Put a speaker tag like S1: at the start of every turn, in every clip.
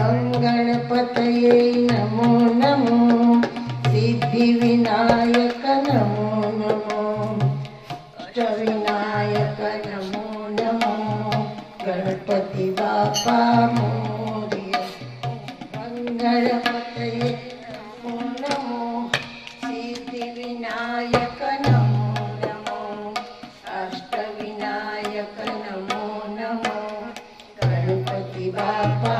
S1: गणपतये नमो नमो सिद्धिविनायक नमो नमो अष्टविनायक नमो नमो गणपति बापा मोरया गणपतये नमो नमो सिद्धिविनायक नमो नमो अष्टविनायक नमो नमो गणपति बापा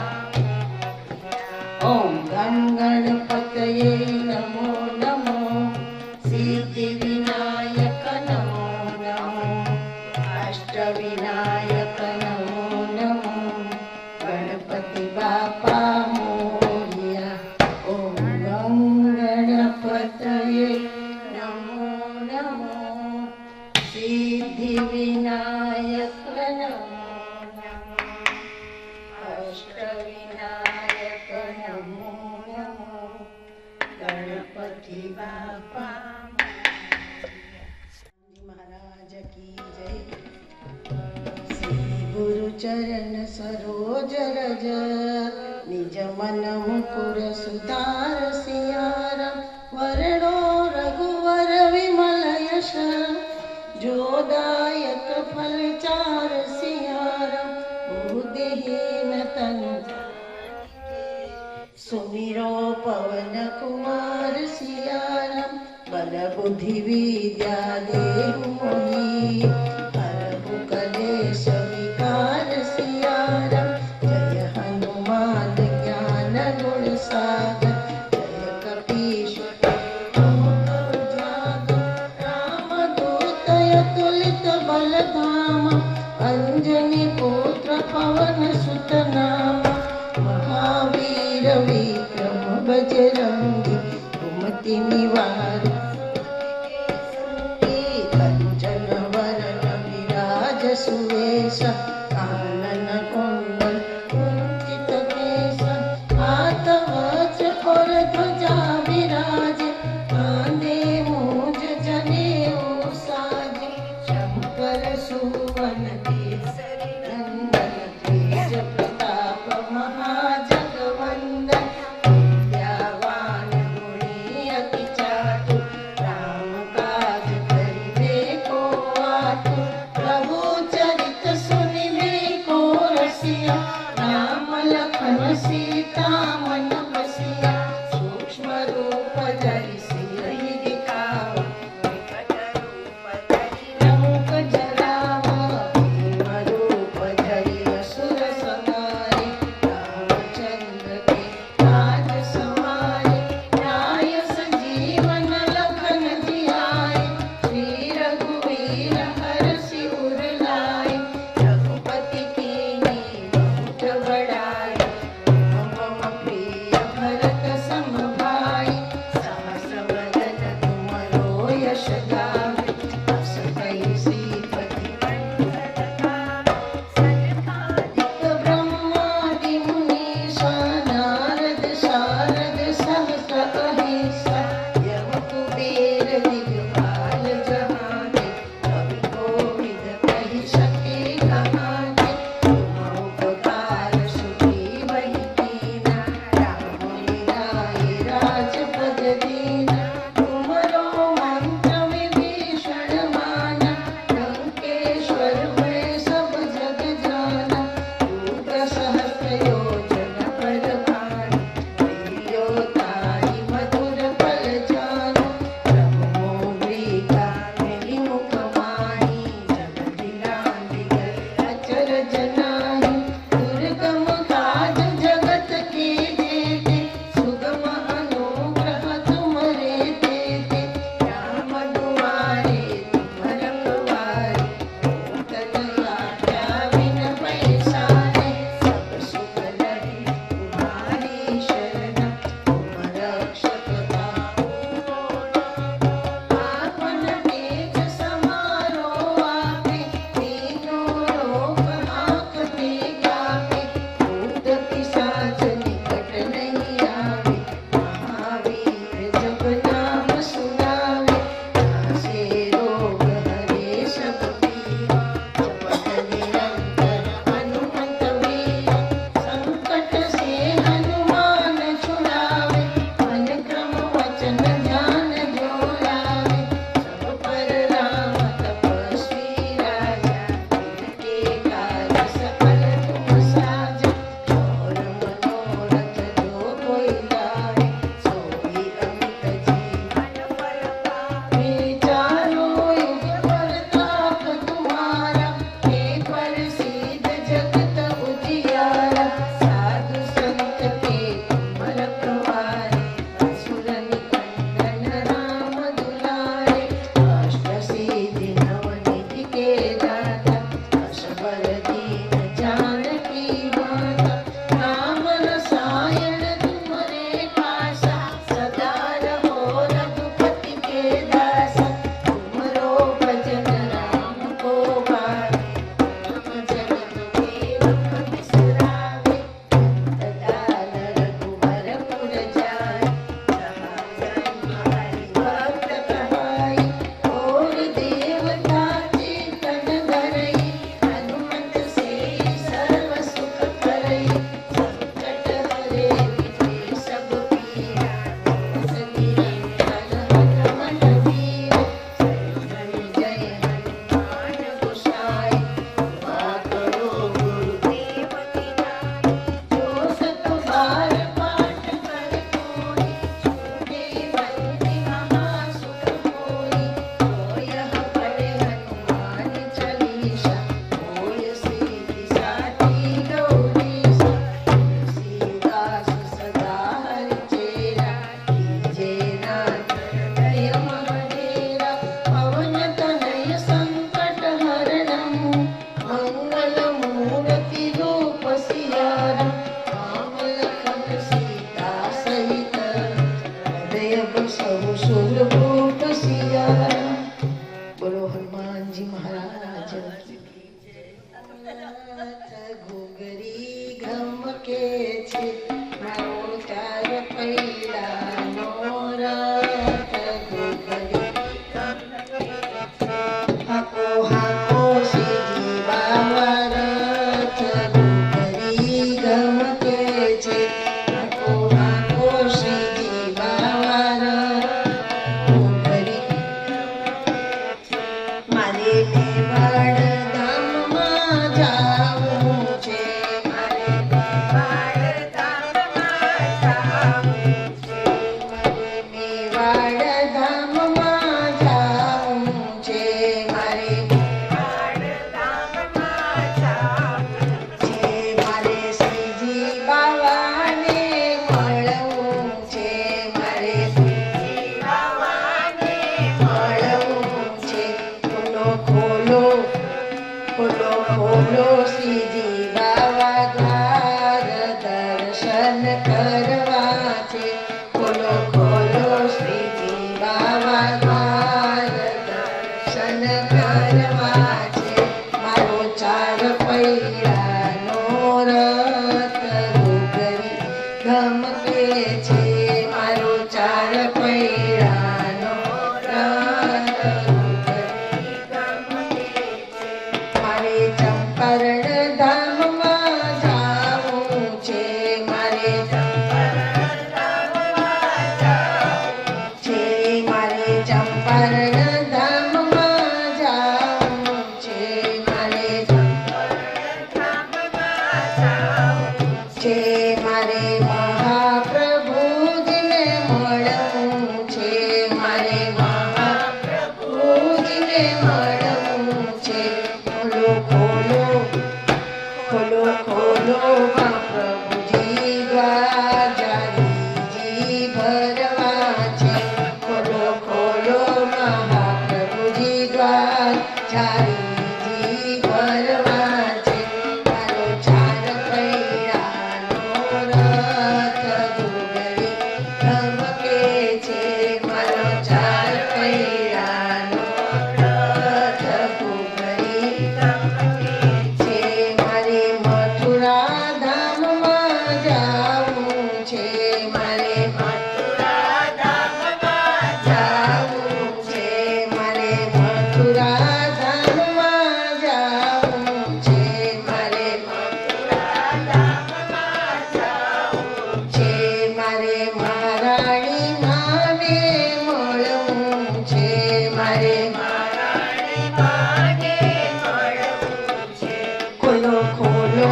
S1: ओम गं गणपतये नमो नमो सिद्धिविनायक नमो नमो अष्टविनायक नमो नमो गणपति बापा मोरया ओम गं गणपतये नमो नमो सिद्धिविनायक नमो नमो अष्टविनायक नमो नमो गणपति बापा महाराज की जय। श्री गुरु चरण सरोज रज निज मन मुकुर सुधार सियारा वरणो रघुवर विमल यश जोदायक फल चार सियारा बुद्धिहीन तनु सुमिरो पवन कुमार सियाराम बल बुद्धि विद्या देहु मोहि हरहु कलेश विकार सियाराम जय हनुमान ज्ञान गुण सागर जय कपीश रामदूत अतुलित बल धामा अंजनी पुत्र पवन सुत नामा महावीर विक्रम बजरंगी कुमति निवार कंचन वरण विराज सुवेश कानन कुंडल कुंचित केश हाथ वज्र और ध्वजा विराज कांधे मूंज जनेऊ साजे शंकर सुवन केसरी नंदन तेज प्रताप महाजगवंदन विद्यावान गुणी अति चातु राम काज करिबे को आतुर प्रभु चरित सुनिबे को रसिया राम लखन सीता मन बसिया सूक्ष्म रूप धरि सिरहि दिखावा विकट रूप धरि लंक जरावा भीम रूप धरि असुर संहारे रामचंद्र के काज समारे न्याय संजीवन लखन जियाए श्री रघुवीर हरषि उर लाए रघुपति कीन्ही बहुत बड़ाई मम શૂલમુખ સિયા. બોલો હનુમાનજી મહારાજ. ઘૂઘરી ગમકે છે મારો ચાર પૈડાનો રથ. ઘૂઘરી હાકો હાકો સીધી બાવા રથ. ઘૂઘરી ગમકે છે હાકો હાકો સીધી બાવા રથ. ઘૂઘરી મારે મેવાડ ધામમાં જાવું છે. મારે મેવાડ ધામમાં જાવું છે. મારે મેવાડ ધામમાં જાવું છે. મારે મેવાડ ધામમાં જાવું છે. મારે શ્રીજી બાવાને મળવું છે. મારે શ્રીજી બાવાને મળવું છે. ખોલો ખોલો ખોલો ખોલો શ્રીજી બાવા દ્વાર. દર્શન કરવા છે. ખોલો ખોલો શ્રીજી બાવા દ્વાર. દર્શન કરવા છે. મારો ચાર પૈડાનો રથ. ઘૂઘરી ગમકે છે મારો ચાર પૈડાનો રથ. ઘૂઘરી ગમકે છે. મારે ચંપારણ ધામમાં જાવું છે. મારે ચંપારણ ધામમાં જાવું છે. મારે ચંપારણ ધામમાં જાવું છે. મારે ચંપારણ ધામમાં જાવું છે. મારે મહાપ્રભુજીને મળવું છે. મારે મહાપ્રભુજીને મળવું છે. ખોલો ખોલો ખોલો ખોલો મહાપ્રભુજી દ્વાર. જારીજી ભરવા છે. ખોલો ખોલો મહાપ્રભુજી દ્વાર. જારીજી ભરવા છે. મારો ચાર પૈડાનો રથ. ઘૂઘરી ગમકે છે મારો ચાર પૈડાનો રથ. ઘૂઘરી ગમકે છે. મારે મથુરા ધામમાં જાવું છે. મારે મથુરા ધામમાં જાવું છે. મારે મથુરા ધામમાં જાવું છે. મારે મથુરા ધામમાં જાવું છે. મારે મહારાણી માને મળવું છે. મારે મહારાણી માને મળવું છે. ખોલો ખોલો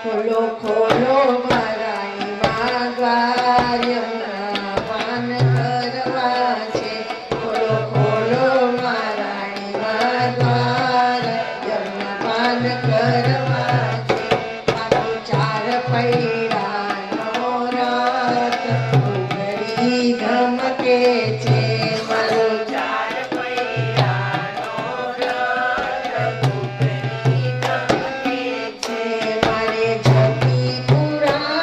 S1: ખોલો ખોલો મહારાણી મા દ્વાર. યમુના પાન કરવા છે. ખોલો ખોલો મહારાણી મા દ્વાર. યમુના પાન કરવા છે. મારો ચાર પૈડાનો રથ. ઘૂઘરી ગમકે છે મારો ચાર પૈડાનો રથ. ઘૂઘરી ગમકે છે. મારે જતીપુરામાં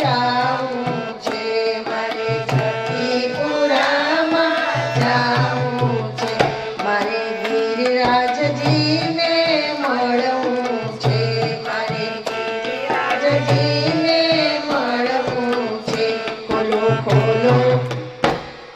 S1: જાવું છે. મારે જતીપુરામાં જાવું છે. મારે ગિરિરાજજીને મળવું છે. મારે ગિરિરાજજીને મળવું છે. ખોલો ખોલો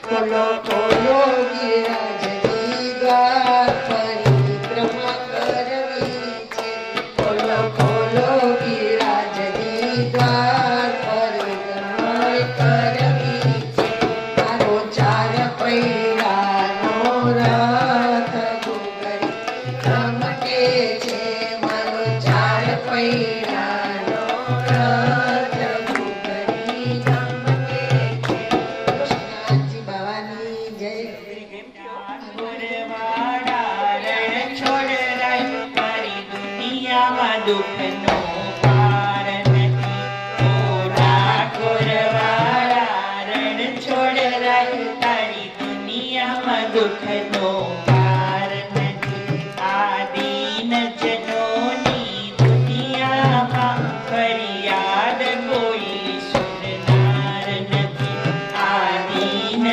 S1: ખોલો ખોલો ગિરિરાજજી દ્વાર. પરિક્રમા કરવી છે. ખોલો ખોલો ગિરિરાજજી દ્વાર. પરિક્રમા કરવી છે. મારો ચાર પૈડાનો રથ. ઘૂઘરી ગમકે છે મારો ચાર પૈડાનો રથ. ઘૂઘરી ગમકે છે. કૃષ્ણજી બાવાની જય.
S2: દુઃખનો પાર નથી. કોરા કોરવાળા રણ છોડ રાય. તારી દુનિયામાં દુઃખનો પાર નથી. આ દીન જનોની દુનિયામાં ફરિયાદ કોઈ સુનનાર નથી. આ દીન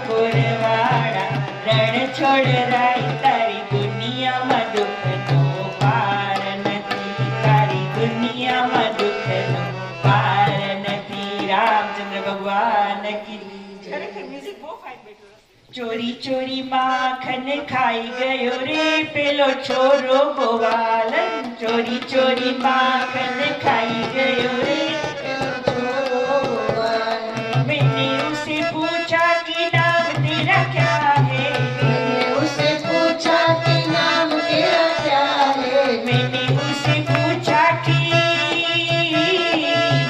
S2: કોરવાળા રણ છોડ રાય તારી દુનિયામાં દુઃખનો પાર નથી તારી દુનિયામાં દુઃખનો પાર નથી રામચંદ્ર ભગવાન કી ખરેખર મ્યુઝિક બહુ ફાઇન બેઠું ચોરી ચોરી માખન ખાઈ ગયો રે પેલો છોરો ગોવાલન ચોરી ચોરી માખન ખાઈ ગયો રે
S1: પેલો છોરો ગોવાલ
S2: मैंने उसे पूछा कि नाम तेरा क्या है
S1: मैंने उसे पूछा कि नाम तेरा क्या है
S2: मैंने उसे पूछा कि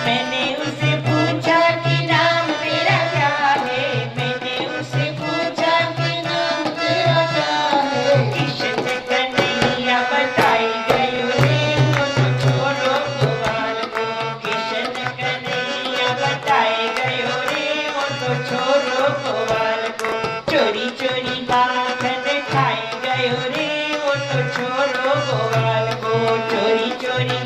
S2: मैंने उसे पूछा कि नाम तेरा क्या है मैंने उसे पूछा कि नाम तेरा क्या है किशन कन्हैया बताई गयो रे वो तो छोरो गोवाल को किशन कन्हैया बताई गयो रे वो तो छोरो गोवाल को चोरी चोरी माखन खाई गयो रे वो तो छोरो गोवाल को चोरी चोरी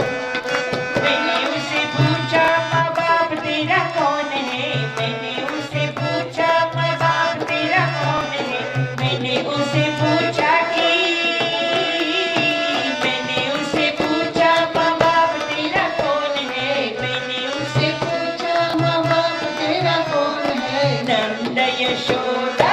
S2: मैंने उसे पूछा माँ बाप तेरा कौन है मैंने उसे पूछा माँ बाप तेरा कौन है मैंने उसे पूछा कि मैंने उसे पूछा माँ बाप तेरा कौन है मैंने उसे
S1: पूछा माँ बाप तेरा कौन है
S2: नंद यशोदा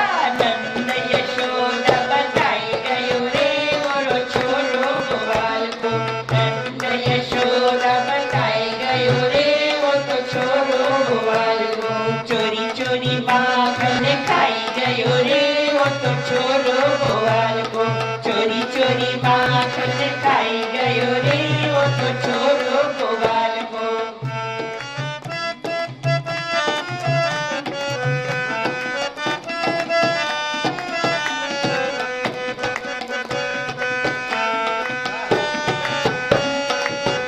S2: बताई गयो रे मोरो छोरो गोवाल को नंद यशोदा बताई गयो रे वो तो छोरो गोवाल को चोरी चोरी माखन खाई गयो रे वो तो छोरो गोवाल को चोरी चोरी माखन खाई गयो रे वो तो छोरो गोवाल को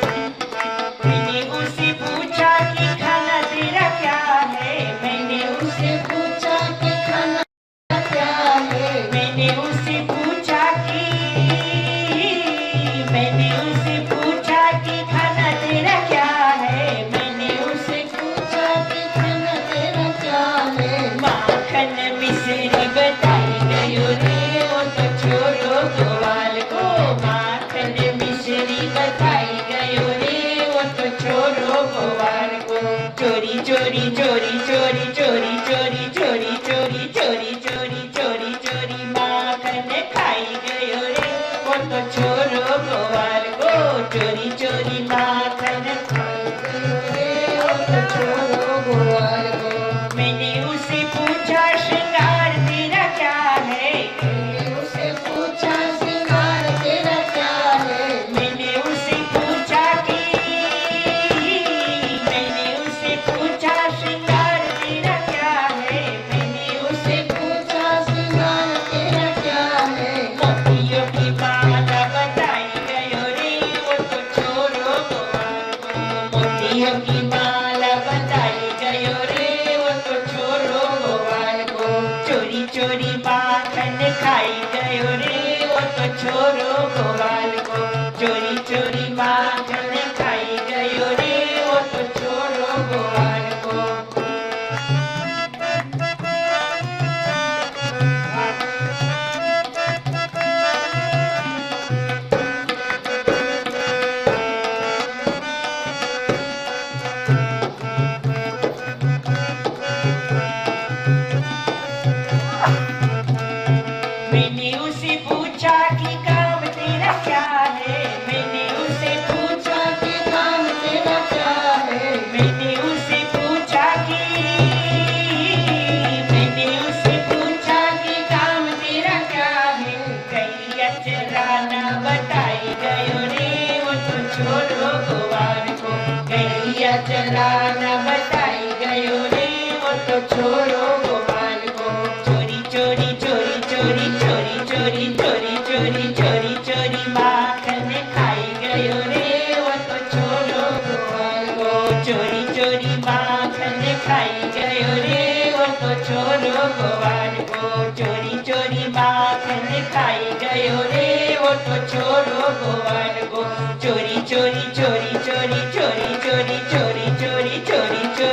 S2: मैंने उसे पूछा कि खाना तेरा क्या है मैंने उसे
S1: पूछा कि खाना क्या है
S2: मैंने उसे पूछा कि मैंने उसे पूछा कि खाना तेरा क्या है मैंने उसे
S1: पूछा कि खाना तेरा क्या है
S2: माखन मिश्री बताई गयो रे वो तो छोरो गोवाल को माखन मिश्री बताई गयो रे वो तो छोरो गोवाल को चोरी चोरी चोरी चोरी चोरी चोरी चोरी चोरी चोरी चोरी चोरी चोरी माखन खाई गयो रे वो तो छोरो गोवाल को चोरी चोरी माखन
S1: खाई गयो रे वो तो छोरो गोवाल को
S2: मैंने उसे पूछा श्रृंगार तेरा क्या है
S1: मैंने उसे पूछा श्रृंगार तेरा क्या है
S2: मैंने उसे पूछा कि मैंने उसे पूछा श्रृंगार तेरा क्या है मैंने उसे
S1: पूछा श्रृंगार तेरा क्या है
S2: मोतियों की माला बताई गयो रे वो तो छोरो गोवाल को मोतियों की माला बताई गयो रे वो तो छोरो गोवाल को चोरी चोरी माखन खाई गयो रे वो तो छोरो गोवाल को चोरी चोरी माखन खाई गयो रे वो तो छोरो गोवाल को मैंने उसे पूछा कि काम तेरा क्या है मैंने उसे पूछा
S1: कि काम तेरा क्या है
S2: मैंने उसे पूछा कि मैंने उसे पूछा कि काम तेरा क्या है कैया चराना बताई गयो रे वो तो छोरो गोवाल को कैया चराना बताई गयो रे वो तो छोरो गोवाल को चोरी चोरी चोरी चोरी चोरी चोरी चोरी चोरी चोरी चोरी माखन खाई गयो रे वो तो छोरो गोवाल को चोरी चोरी माखन खाई गयो रे वो तो छोरो गोवाल को चोरी चोरी माखन खाई गयो रे वो तो छोरो गोवाल को चोरी चोरी चोरी चोरी चोरी चोरी चोरी चोरी चोरी चोरी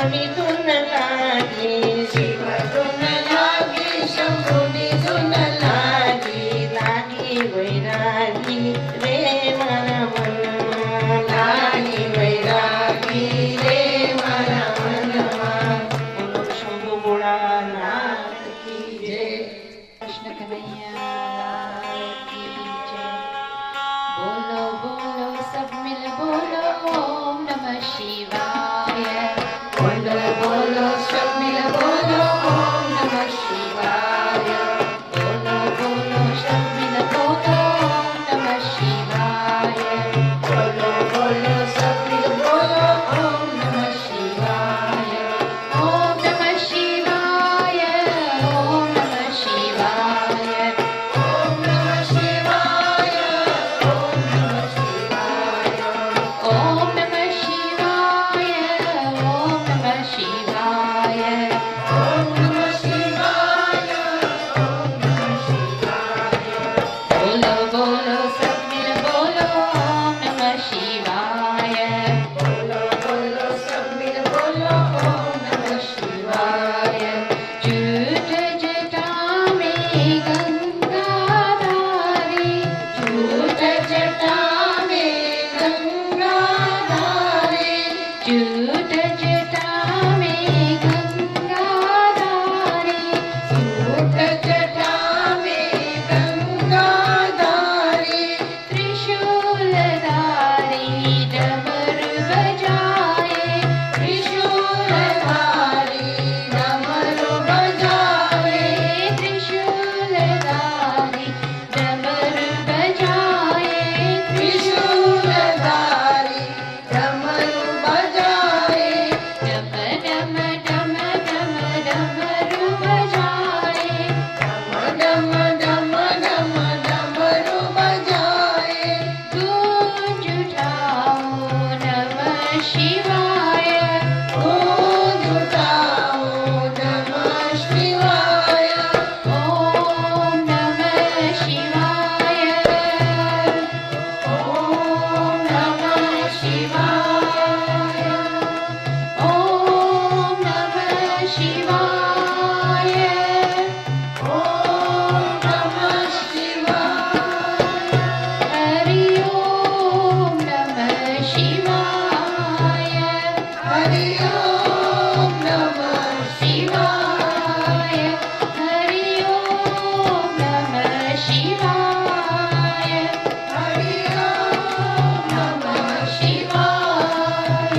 S2: શંભુની ધૂન લાગી,
S1: શિવ ધૂન લાગી, શંભુની ધૂન લાગી,
S2: લાગી વૈરાગી રે મારા મનમાં,
S1: લાગી વૈરાગી રે મારા મનમાં.
S2: બોલો શંભુ ભોળાનાથ કી જય.
S1: કૃષ્ણ કનૈયા કી જય. બોલો બોલો સબ મિલ બોલો ઓમ નમઃ શિવાય. બોલો બોલો સબ મિલ બોલો ઓમ નમઃ શિવાય. બોલો બોલો સબ મિલ બોલો ઓમ નમઃ શિવાય. બોલો બોલો સબ મિલ બોલો ઓમ નમઃ શિવાય. ઓમ નમઃ શિવાય. ઓમ નમઃ શિવાય. ઓમ નમઃ શિવાય. ઓમ નમઃ શિવાય. ઓમ નમઃ શિવાય. ઓમ નમઃ શિવાય. ઓમ નમઃ શિવાય. ઓમ નમઃ શિવાય. બોલો બોલો સબ મિલ બોલો ઓમ નમઃ શિવાય. બોલો બોલો સબ મિલ બોલો ઓમ નમઃ શિવાય. જૂઠ જટા में गंगाधारी, जूठ जटा में गंगाधारी, जूठ जटा में गंगाधारी, जूठ जटा में गंगाधारी, त्रिशूलधारी डमरू बजाए, त्रिशूलधारी डमरू बजाए, त्रिशूलधारी डमरू बजाए, त्रिशूलधारी डमरू बजाए, डम डम डम डम डमरू बजाए, डम डम डम डमरू बजाए. गूंज उठाओ नमः शिवाय. गूंज उठाओ नमः शिवाय. ओम नमः शिवाय. ओम नमः शिवाय. ओम नमः शिवाय. ओम नमः शिवाय. हरि ओम नमः शिवाय. हरि ओम नमः शिवाय. हरि ओम नमः शिवाय. हरि ओम नमः शिवाय.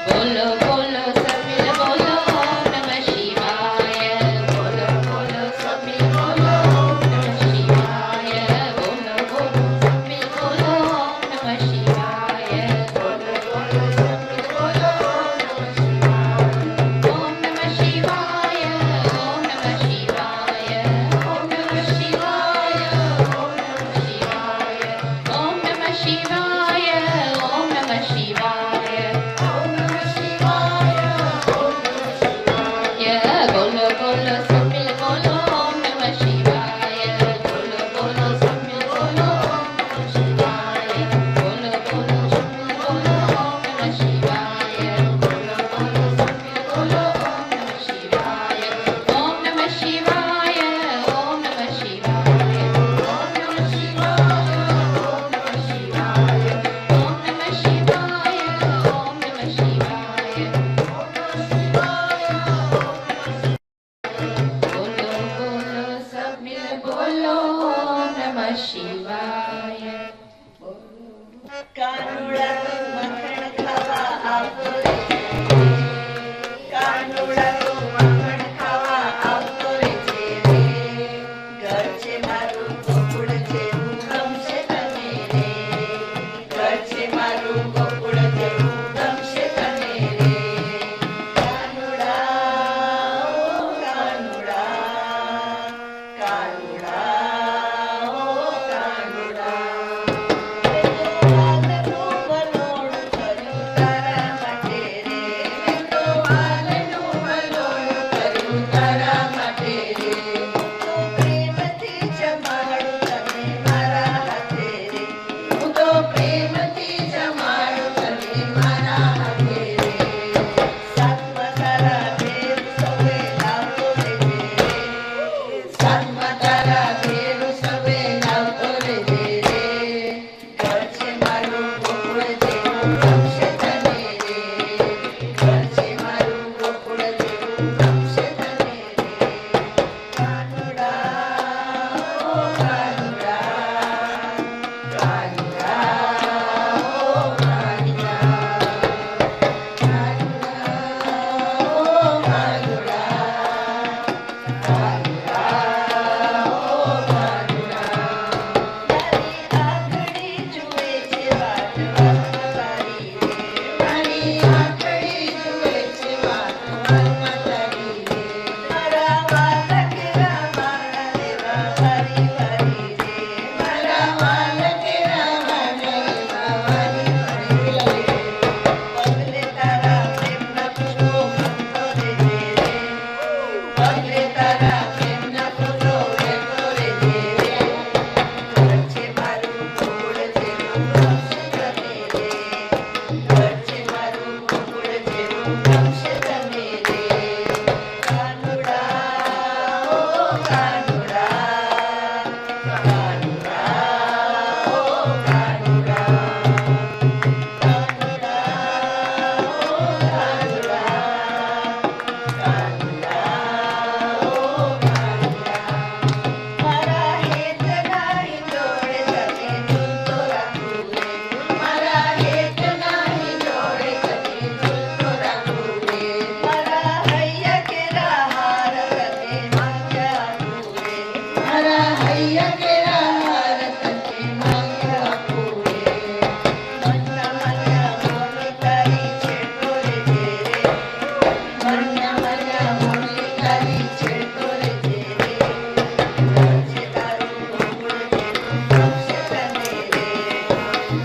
S1: बोलो बोलो सब मिल बोलो ओम नमः शिवाय. बोलो बोलो सब मिल बोलो ओम नमः शिवाय. बोलो बोलो सब मिल बोलो ओम नमः शिवाय. बोलो बोलो सब मिल बोलो ओम नमः शिवाय. ओम नमः शिवाय. ओम नमः शिवाय. ओम नमः शिवाय. ओम नमः शिवाय. ओम नमः शिवाय. ओम नमः शिवाय. ओम नमः शिवाय. बोलो बोलो सब मिल बोलो ओम नमः शिवाय. बोलो बोलो सब मिल बोलो ओम नमः शिवाय. बोलो बोलो सब मिल बोलो ओम नमः शिवाय. बोलो बोलो सब मिल बोलो ओम नमः शिवाय. ओम नमः शिवाय. ओम नमः शिवाय. ओम नमः शिवाय. ओम नमः शिवाय. ओम नमः शिवाय. ओम नमः शिवाय. बोलो बोलो सब मिल बोलो ओम नमः शिवाय.
S2: કાનુડા મખણ ખાવા આવતો રે, કાનુડા મખણ ખાવા આવતો રે છે રે. ઘર છે મારું ગોકુળ જેવું ગમશે તને રે. ઘર છે મારું ગોકુળ જેવું ગમશે તને રે. કાનુડા ઓ કાનુડા, કાનુડા ઓ કાનુડા.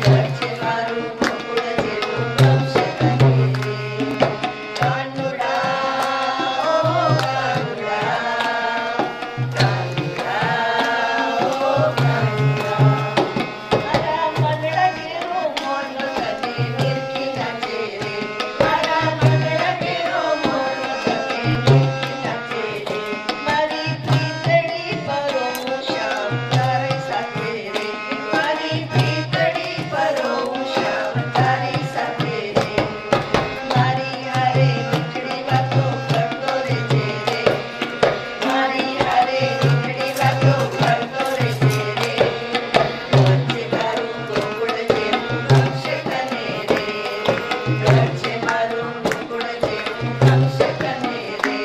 S2: ઘર છે મારું ગોકુળ જેવું ગમશે તને રે. કાનુડા ઓ કાનુડા, કાનુડા ઓ કાનુડા, મારા મનડા કેરો મોરલો તને નિરખી નાચે રે. મારા મનડા કેરો મોરલો તને નિરખી નાચે રે. મારી પ્રીતડી પરો શ્યામ તારી સાથે રે. મારી પ્રીતડી પરો શ્યામ તારી સાથે રે. મારી હારે મીઠડી વાતો કરતો રહેજે રે. મારી હારે મીઠડી વાતો કરતો રહેજે રે. ઘર છે મારું ગોકુળ જેવું ગમશે તને રે. ઘર છે મારું ગોકુળ જેવું ગમશે તને રે.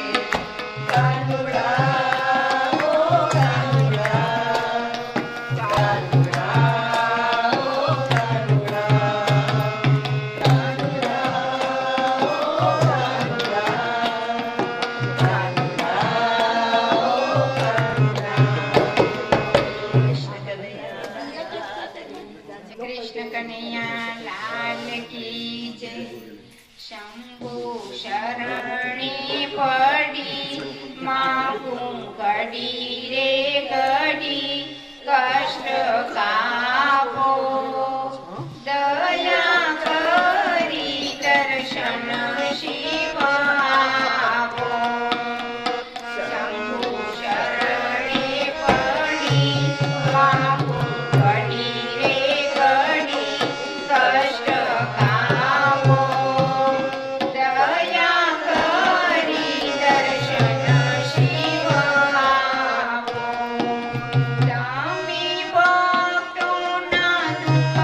S2: કાનુડા ઓ કાનુડા, કાનુડા ઓ કાનુડા, કાનુડા ઓ
S3: કૃષ્ણ કનૈયા લાલ કી જય. શંભુ શરણે પડી માગું ઘડી રે ઘડી કષ્ટ કાપો. દયા કરી દર્શન શિવ આપો. શંભુ શરણે પડી માગું ઘડી રે ઘડી કષ્ટ કાપો. દયા કરી દર્શન શિવ આપો. તમે ભક્તોના દુઃખ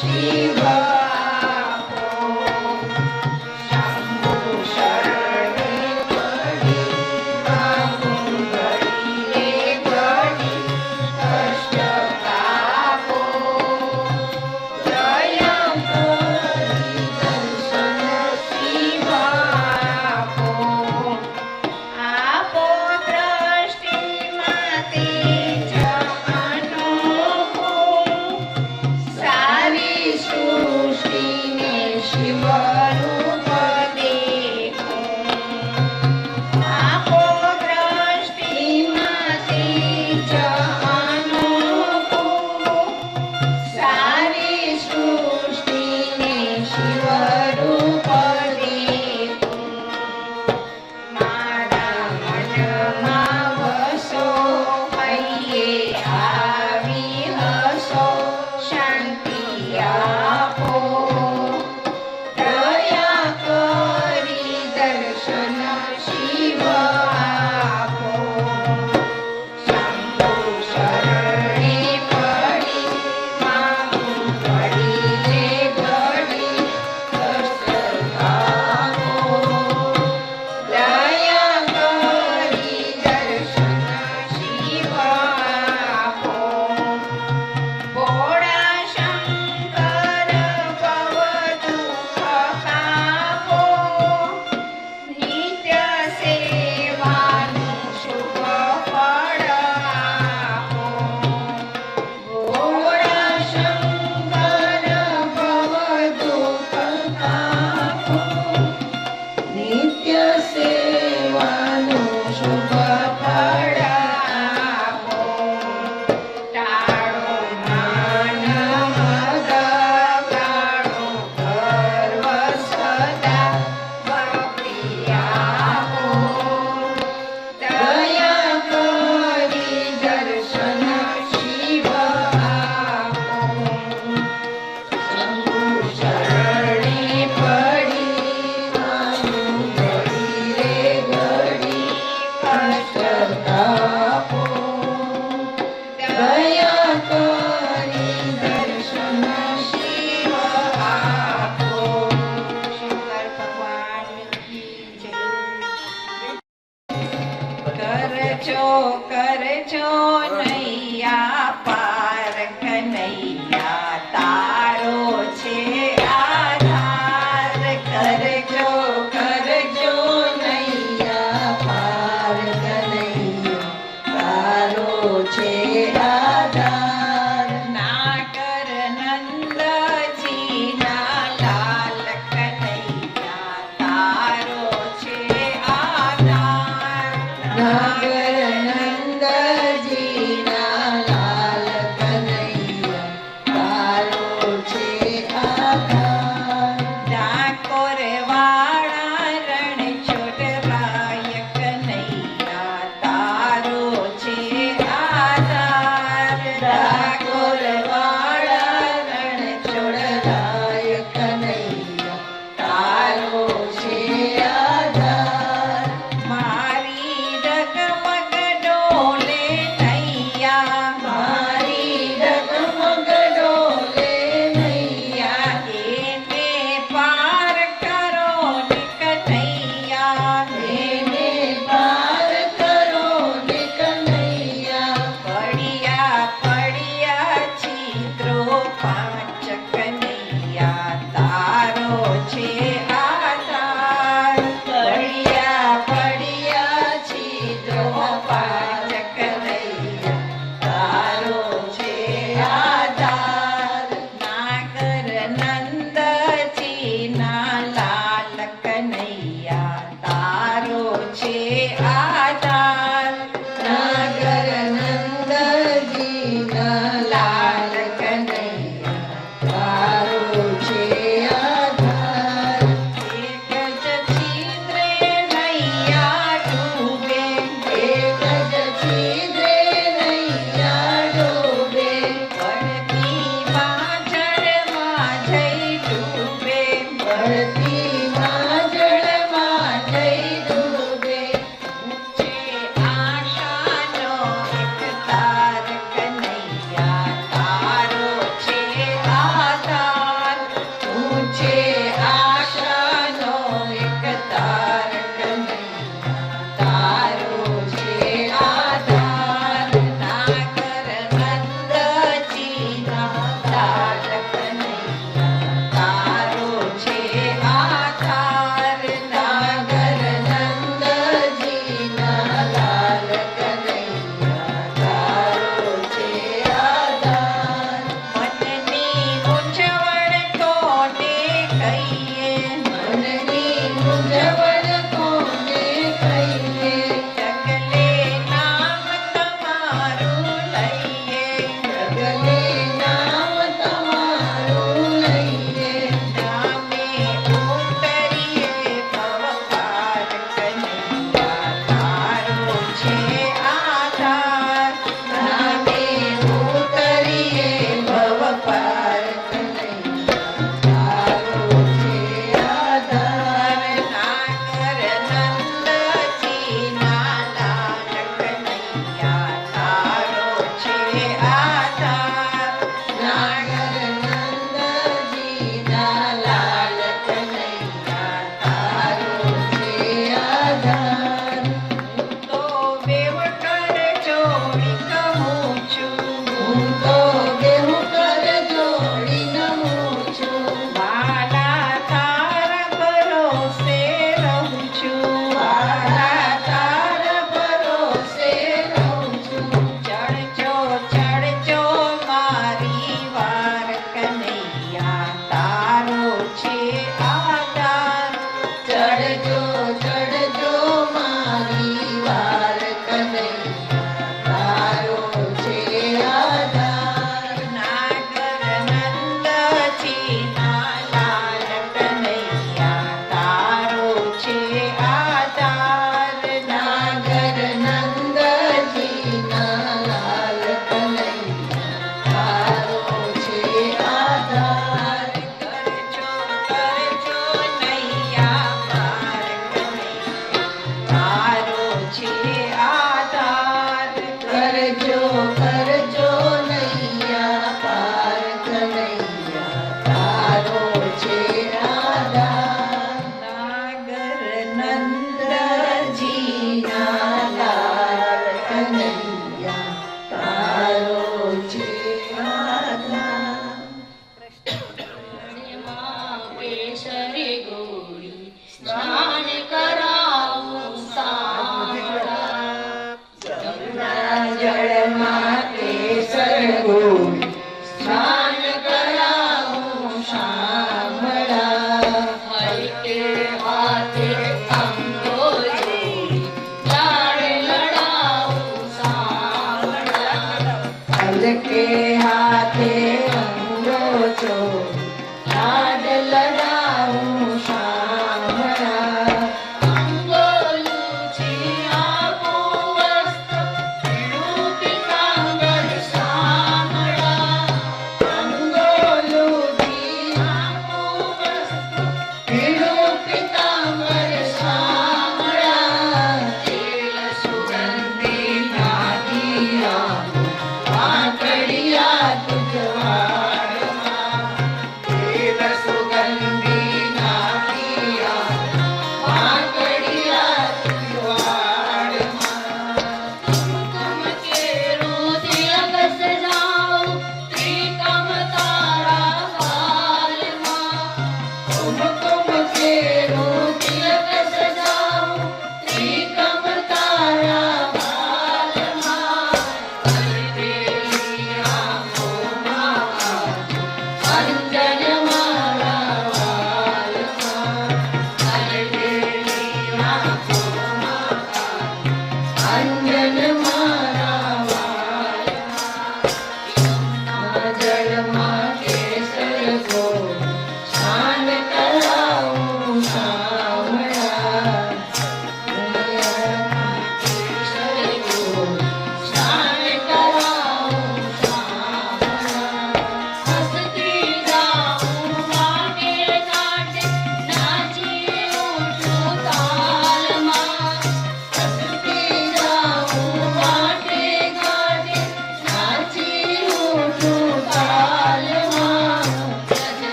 S3: શિવ આપો. શંભુ શરણે પડી માગું ઘડી રે ઘડી કષ્ટ કાપો. દયા કરી દર્શન શિવ આપો. આપો દ્રષ્ટિમાં તેજ અનોખું. સારી સૃષ્ટિને શિવરૂપ દેખું. આપો દ્રષ્ટિમાં તેજ અનોખું. સારી સૃષ્ટિને શિવરૂપ દેખું. મારા મનમાં વસો હૈયે આવી હસો. શાંતિ આપો. દયા કરી દર્શન શિવ આપો. શંભુ શરણે પડી માગું ઘડી રે ઘડી કષ્ટ કાપો. દયા કરી દર્શન શિવ આપો. ભોળા શંકર ભવ દુઃખ કાપો. નિત્ય સેવાનું શુભ ફળ આપો. ભોળા શંકર ભવ દુઃખ કાપો. નિત્ય સેવાનું શુભ ફળ આપો. ટાળો માન મદ કાઢો ગર્વ સદા ભક્તિ આપો. દયા કરી દર્શન શિવ આપો. શંભુ શરણે પડી માગું ઘડી રે ઘડી કષ્ટ કાપો. દયા કરી દર્શન શિવ આપો. શંકર ભગવાન કી જય. કરજો નૈયા પાર કનૈયા તારો છે આધાર. કરજો નૈયા પાર કનૈયા તારો છે આધાર. નાગર નંદજી ના લાલ કનૈયા તારો છે આધાર. નાગર નંદજી ના લાલ કનૈયા તારો છે આધાર. ડાકોર વાળા રણછોડરાય કનૈયા તારો છે આધાર. ડાકોર વાળા રણછોડરાય કનૈયા તારો છે આધાર. મારી ડગમગ ડોલે નૈયા. મારી ડગમગ ડોલે નૈયા. એને પાર કરો ને કનૈયા. એને પાર કરો ને કનૈયા. પડ્યા પડ્યા છિદ્રો પાંચ કનૈયા તારો છે આધાર. પડ્યા પડ્યા છિદ્રો પાંચ કનૈયા તારો છે આધાર. નાગર નંદજી ના લાલ કનૈયા તારો છે આધાર. નાગર નંદજી ના લાલ કનૈયા તારો છે આધાર. એક જ છિદ્રે નૈયા ડૂબે. એક જ છિદ્રે નૈયા ડૂબે. પડતી પાછળમાં જઈ લઈએ
S1: મનની મૂંઝવણ કોને કહીએ
S3: જગલે નામ તમારું લઈએ
S1: જગલે નામ તમારું લઈએ
S3: નામે ઉતરીએ ભવ પાર કનૈયા તારો છે આધાર
S1: નામે ઉતરીએ ભવ પાર કનૈયા તારો છે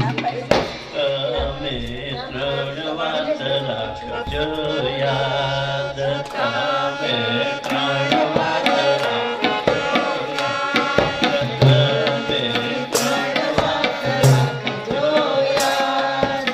S4: તમે ત્રણ વાત રાખજો યાદ, તમે ત્રણ વાત રાખજો યાદ, તમે ત્રણ વાત રાખજો યાદ.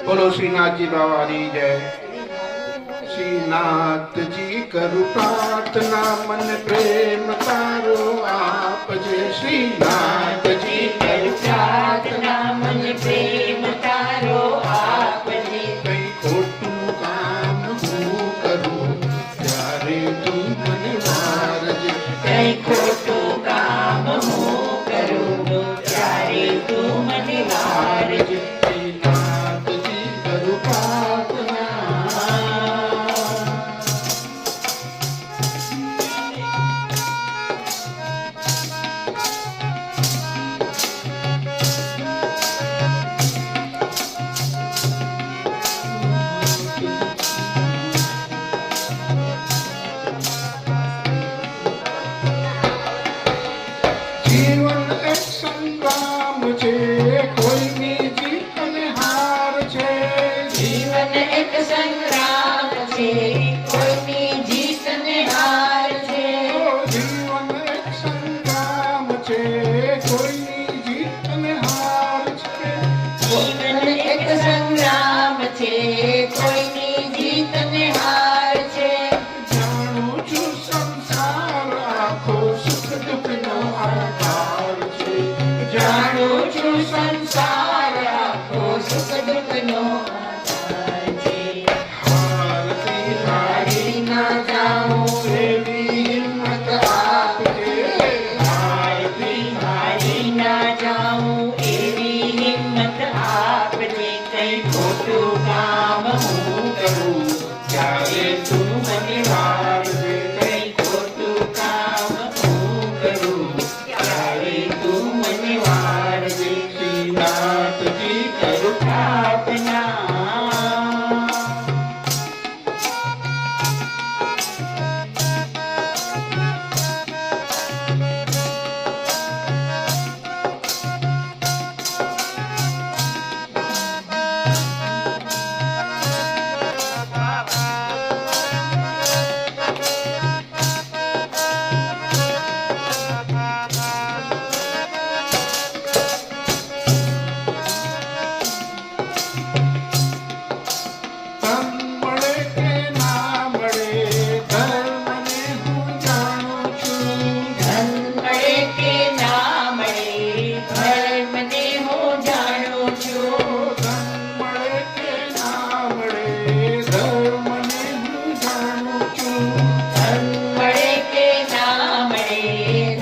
S5: बोलो श्रीनाथ जी बाबा की जय। श्रीनाथ जी करु प्रार्थना मन प्रेम तारो आप जय। श्रीनाथ जी करु प्रार्थना मन प्रेम तारो आप जी। कई खोटू काम हूँ करूँ प्यारे तुम मन वारज। कई खोटू काम हूँ करूँ प्यारे तुम मन वारज। श्रीनाथ जी करु પ્રાર્થના. જીવન એક સંગ્રામ છે, કોઈની જીત અને હાર છે.
S2: જીવન એક સંગ્રામ છે, કોઈની જીત ને હાર છે.
S5: જીવન એક સંગ્રામ છે, કોઈની જીત અને હાર છે.
S2: જીવન એક સંગ્રામ છે, કોઈની જીત ને હાર છે.
S5: જાણું છું સંસાર આખો સુખ દુઃખનો આધાર છે.
S2: જાણું છું સંસાર આખો સુખ દુઃખનો આધાર છે.
S5: હારતી હારી ના જાઉં એવી હિંમત આપજે. હારતી
S2: હારી ના જાઉં એવી હિંમત આપજે. કઈ ખોટું કામ હું કરું ત્યારે તું મને વારજે. કઈ ખોટું કામ હું કરું ત્યારે તું મને વારજે.
S5: શ્રીનાથજી કરું
S2: પ્રાર્થના.
S5: તન મળે કે ના મળે ધર્મને હું જાણું છું.
S2: ધન મળે કે ના મળે ધર્મને હું જાણું છું.
S5: ધન મળે કે ના મળે ધર્મને હું જાણું છું.
S2: ધન મળે કે ના મળે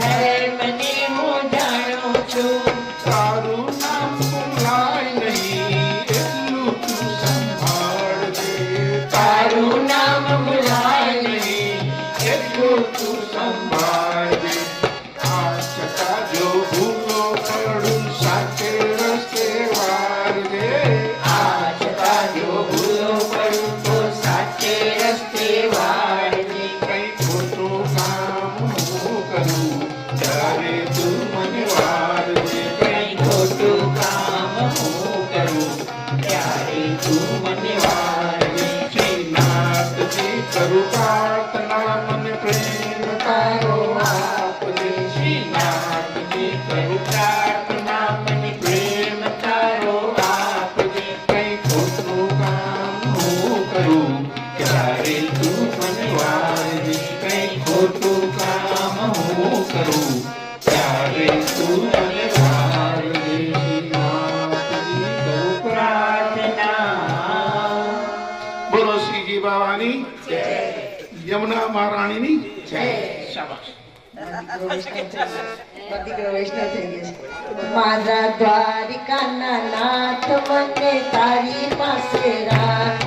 S2: ધર્મને હું જાણું છું.
S5: તારું નામ ભૂલાય નહીં એટલું તું સંભાળજે.
S2: તારું નામ ભૂલાય નહીં
S5: એટલું તું સંભાળજે. આ છતાં જો ભૂલો પડું સાચે રસ્તે વાળજે.
S2: આ છતાં જો ભૂલો પડું તો સાચે રસ્તે વાળજે.
S5: કઈ ખોટું કામ હું કરું ત્યારે તું મને વાળજે.
S2: કઈ ખોટું કામ હું કરું ત્યારે તું મને વાળજે.
S5: શ્રીનાથજી કરું પ્રાર્થના મને પ્રેમ તારો આપજે. શ્રીનાથજી કરું
S2: પ્રાર્થના મને પ્રેમ તારો આપજે.
S5: કઈ ખોટું કામ હું કરું ત્યારે તું મને વાળજે. કઈ ખોટું કામ હું કરું ત્યારે તું મને વાળજે. શ્રીનાથજી કરું
S2: પ્રાર્થના.
S5: બોલો શ્રીજી બાવાની યમુના મહારાણીની શાબાશ.
S3: મારા દ્વારિકાના નાથ મને તારી પાસે રાખ.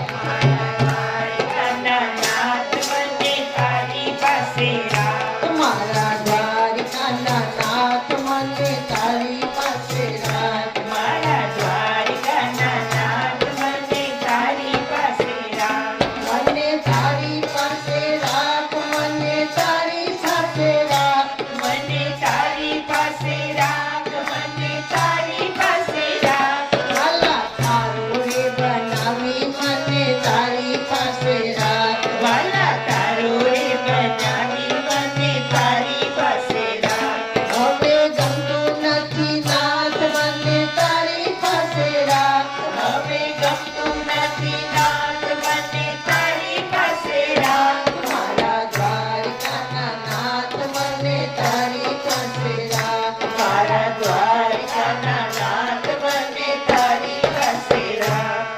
S2: દ્વારિકાના નાથ મને તારી પાસે રાખ.
S3: મારા દ્વારિકાના નાથ મને તારી પાસે રાખ.
S2: મારા દ્વારિકાના નાથ મને તારી પાસે રાખ.
S3: મને તારી પાસે રાખ. મને તારી સાથે રાખ.
S2: મને તારી પાસે રાખ. મને તારી પાસે રાખ.
S3: વાલા તારું રે બનાવી મને તારી પાસે રાખ.
S2: વાલા તારું રે બનાવી મને તારી પાસે રાખ.
S3: હવે ગમતું નથી નાથ મને તારી પાસે રાખ.
S2: હવે ગમતું નથી નાથ મને તારી પાસે રાખ.
S3: મારા દ્વારિકાના નાથ મને તારી પાસે રાખ.
S2: મારા દ્વારિકાના નાથ મને તારી પાસે રાખ.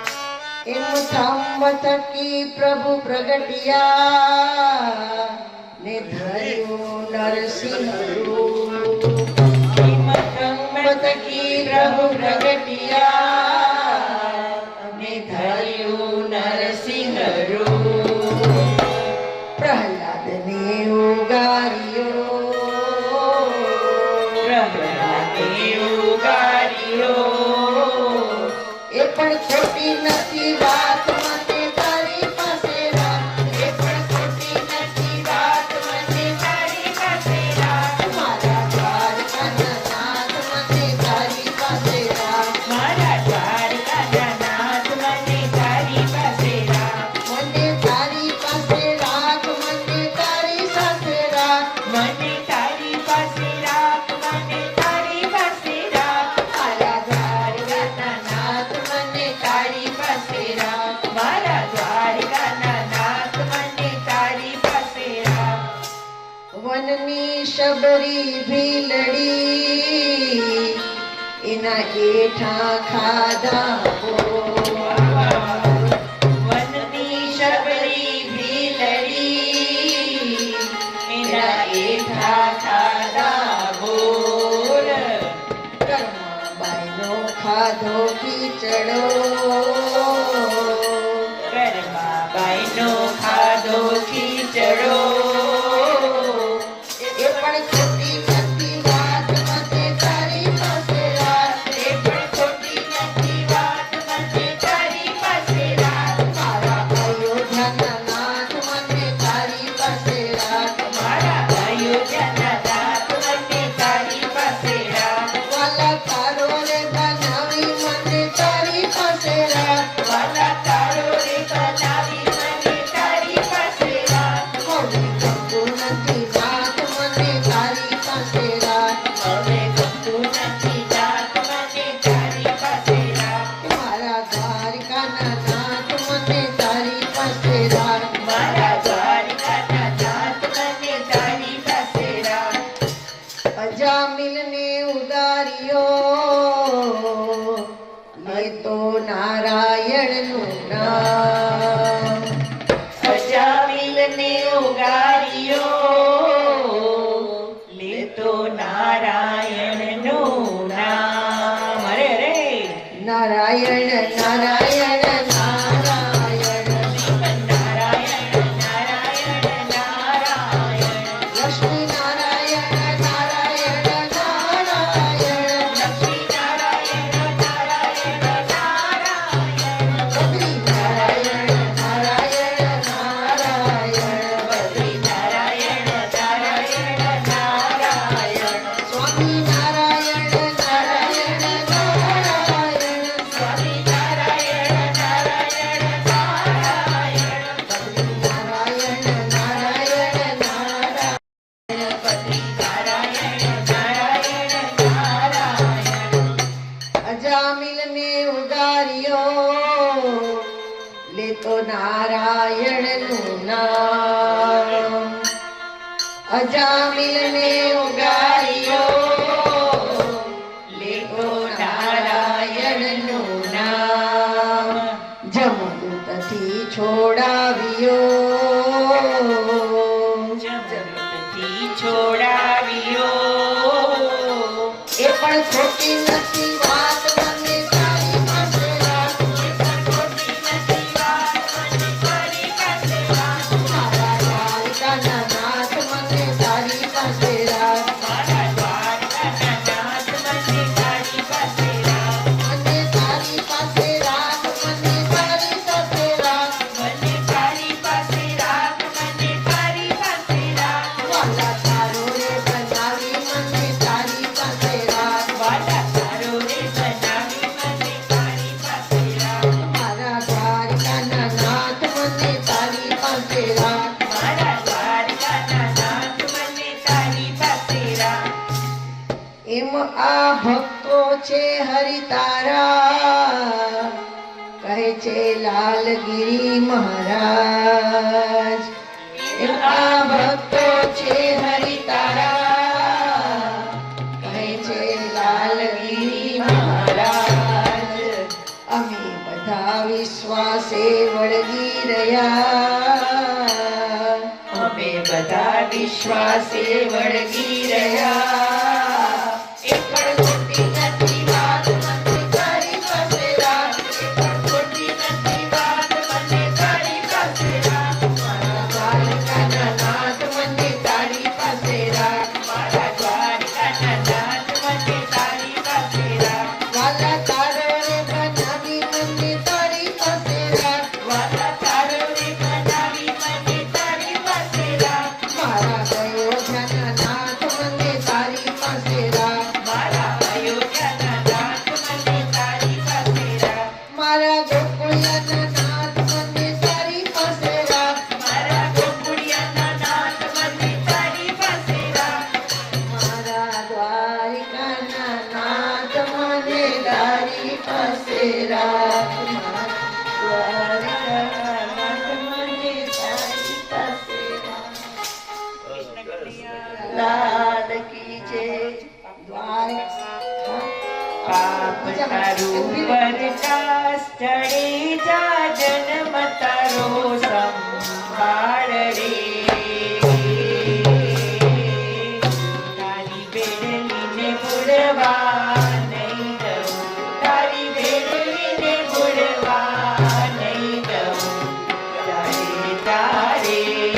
S3: એમ ધમ્મ થકી પ્રભુ પ્રગટ્યા ને ધર્યું નરસિંહ રૂપ. એમ ધમ્મ થકી પ્રભુ પ્રગટ્યા ને ધર્યું શબરી ભીલડી એના એઠા ખાધા
S2: વનની શબરી ભીલડી એના એઠા ખાધા બોર
S3: કર્માબાઈનો ખાધો કીચડો
S2: કર્માબાઈનો ખાધો ખીચડો
S3: એ પણ ખોટી નથી વાત મને તારી પાસે રાત
S2: એ પણ ખોટી નથી વાત મને તારી પાસે રાત
S3: મારા અયોધ્યાના નાથ મને તારી પાસે રાત
S2: મારા અયોધ્યાના નાથ મને તારી પાસે રાત
S3: વાલા તારો રે બનાવી મને તારી પાસે રાત
S2: વાલા તારો રે બનાવી મને તારી પાસે રાત
S3: હવે ગમતું નથી નાથ મને તારી પાસે રાત
S2: હવે ગમતું નથી નાથ મને તારી પાસે રાત
S3: મારા દ્વારકાના નાથ મને તારી પાસે રાત
S2: મારા દ્વારકાના નાથ મને તારી પાસે રાત
S3: અજામિલને ઉદાર્યો લે તો નારાયણનું નામ
S2: અજામિલને ઉગાર્યો લેતો નારાયણનું નામ અરે અરે
S3: નારાયણ નારાયણ નારાયણ
S2: નારાયણ નારાયણ નારાયણ
S3: લક્ષ્મી નારાયણ નારાયણ નારાયણ
S2: લક્ષ્મી નારાયણ નારાયણ નારાયણ
S3: બદ્રી નારાયણ નારાયણ નારાયણ
S2: બદ્રી નારાયણ નારાયણ નારાયણ
S3: સ્વામી નારાયણ નારાયણ નારાયણ
S2: સ્વામી નારાયણ નારાયણ નારાયણ
S3: બદ્રી નારાયણ નારાયણ નારાયણ
S2: બદ્રી નારાયણ નારાયણ નારાયણ
S3: અજામિલને ઉગાર્યો લેતો નારાયણનું નામ અજામિલને ઉગાર્યો લેતો નારાયણનું નામ જમદૂતથી છોડાવ્યો
S2: જગતથી છોડાવ્યો
S3: એ પણ ખોટી નથી વાત મને તારી પાસે રાત
S2: ખોટી નથી વાત મને તારી પાસે રાત
S3: મારા દ્વારકાના નાથ મને તારી પાસે રાત
S2: મારા દ્વારકાના નાથ મને તારી પાસે રાત
S3: મને તારી પાસે રાત મને તારી પાસે રાત
S2: મને તારી પાસે રાત મને તારી પાસે રાત
S3: વાલા તારો રે બનાવી મને તારી પાસે રાત
S2: વાલા તારો રે બનાવી મને તારી પાસે રાત
S3: મારા દ્વારકાના નાથ મને તારી પાસે રાત
S2: મારા દ્વારકાના નાથ મને તારી પાસે રાત
S3: એમ આ ભક્તો છે હરિ તારા કહે છે લાલગીરી મહારાજ એમ આ ભક્તો છે હરિ તારા કહે છે લાલગીરી મહારાજ અમે બધા વિશ્વાસે વળગી રહ્યા
S2: અમે બધા વિશ્વાસે વળગી રહ્યા
S3: એ પણ ખોટી નથી વાત મને તારી પાસે રાત
S2: એ પણ ખોટી નથી વાત મને તારી પાસે રાત
S3: મારા દ્વારકાના નાથ મને તારી પાસે રાત
S2: મારા દ્વારકાના નાથ મને તારી પાસે રાત
S3: વાલા તારો રે બનાવી મને તારી પાસે રાત
S2: વાલા તારો રે બનાવી મને તારી પાસે રાત
S3: મારા અયોધ્યાના નાથ મને તારી
S2: પ્રકાશ ચડી જા જન્મ તારો સંભાળ રે તારી બેડલીને બુડવા નહીં દઉં તારી બેડલીને બુડવા નહીં દઉં તારે તારે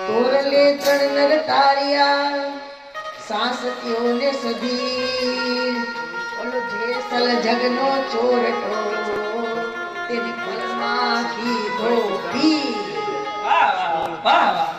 S3: તોરલે ત્રણ નર તાર્યા સાસતીઓને સધી ઓલો જેસલ જગનો ચોરટો તેને પલમાં કીધો પી
S2: વાહ વાહ વાહ વાહ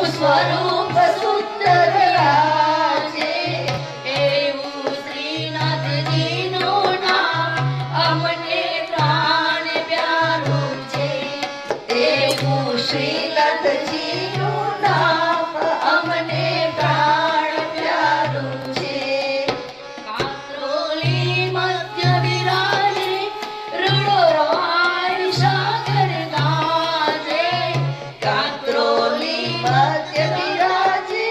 S1: સ્વરૂપ સુંદર રાજે એવું શ્રીનાથજીનું નામ અમને પ્રાણ પ્યારું છે એવું શ્રીનાથજીનું નામ અમને પ્રાણ પ્યારું છે કાત્રોલી મધ્ય વિરાજે રૂડો રોહાય સાગર ગાજે કાત્રોલી મધ્ય વિરાજે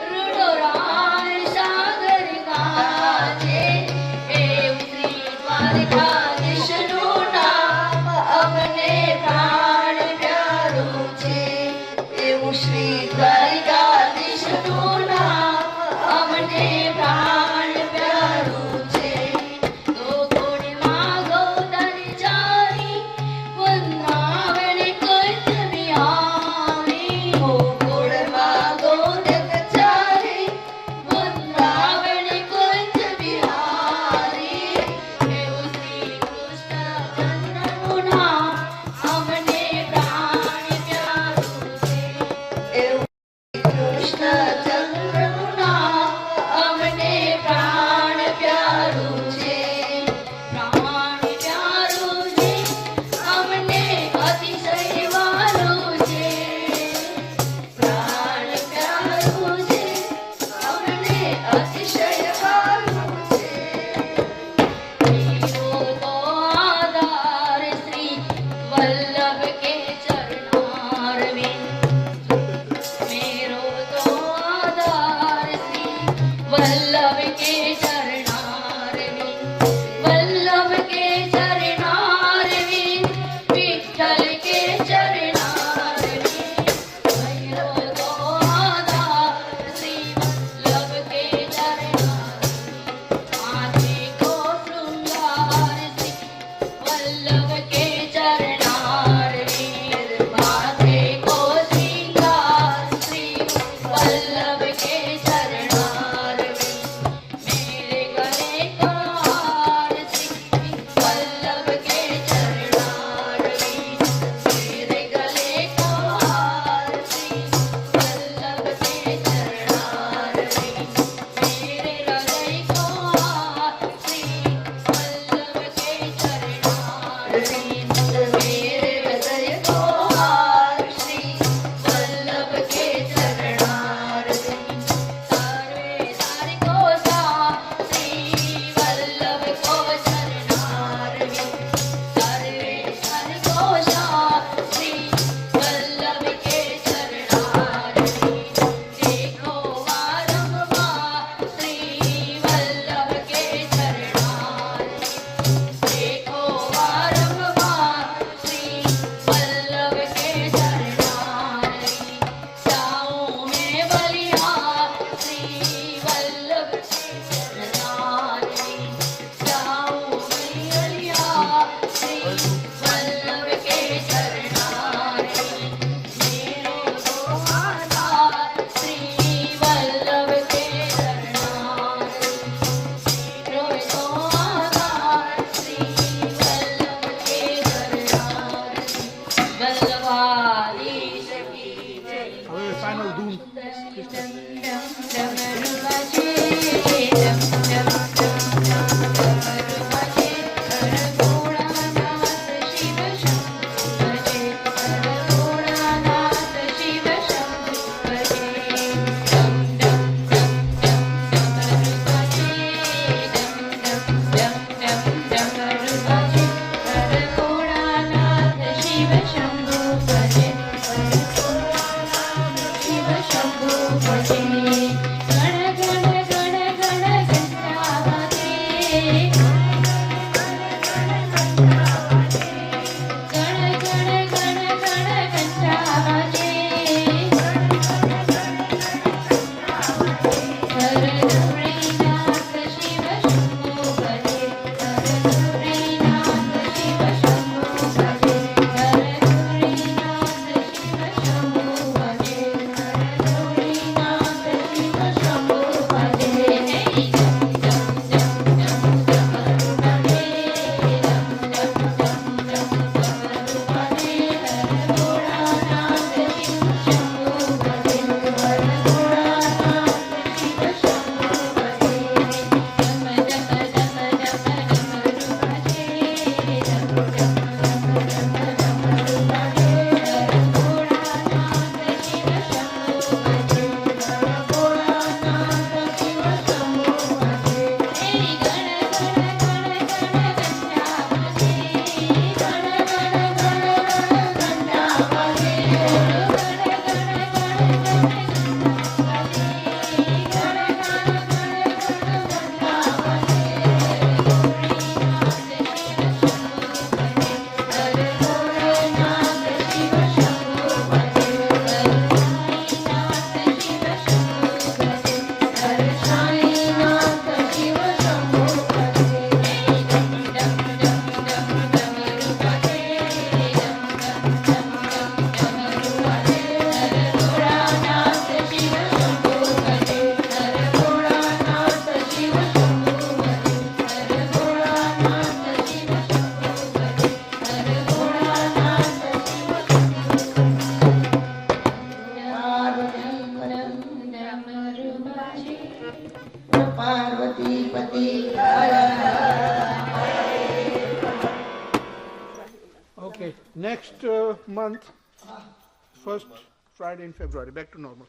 S1: રૂડો રોહાય સાગર ગાજે એવું શ્રી દ્વારકાધીશનું નામ અમને પ્રાણ પ્યારું છે એવું શ્રી દ્વારકાધીશનું નામ અમને પ્રાણ પ્યારું છે ગોકુળમાં ગોધન ચારી વૃંદાવન કુંજ વિહારી ગોકુળમાં ગોધન ચારી વૃંદાવન કુંજ વિહારી એવું શ્રી કૃષ્ણચંદ્રનું નામ અમને પ્રાણ પ્યારું છે એવું કૃષ્ણચંદ્રનું નામ અમને પ્રાણ પ્યારું છે પ્રાણ પ્યારું છે અમને અતિશય વાલું છે પ્રાણ પ્યારું છે અમને અતિશય વાલું છે મેરો તો આધાર શ્રી વલ્લભ કે ચરણારવિંદ मेरो तो आधार श्री वल्लभ के चरणारविंद वल्लभ के चरणारविंद विठ्ठल के चरणारविंद मेरो तो आधार श्री वल्लभ के चरणारविंद माथे को श्रृंगार श्री वल्लभ के चरणारविंद माथे को श्रृंगार श्री वल्लभ के चरणारविंद
S6: Okay, next month, first Friday in February, back to normal.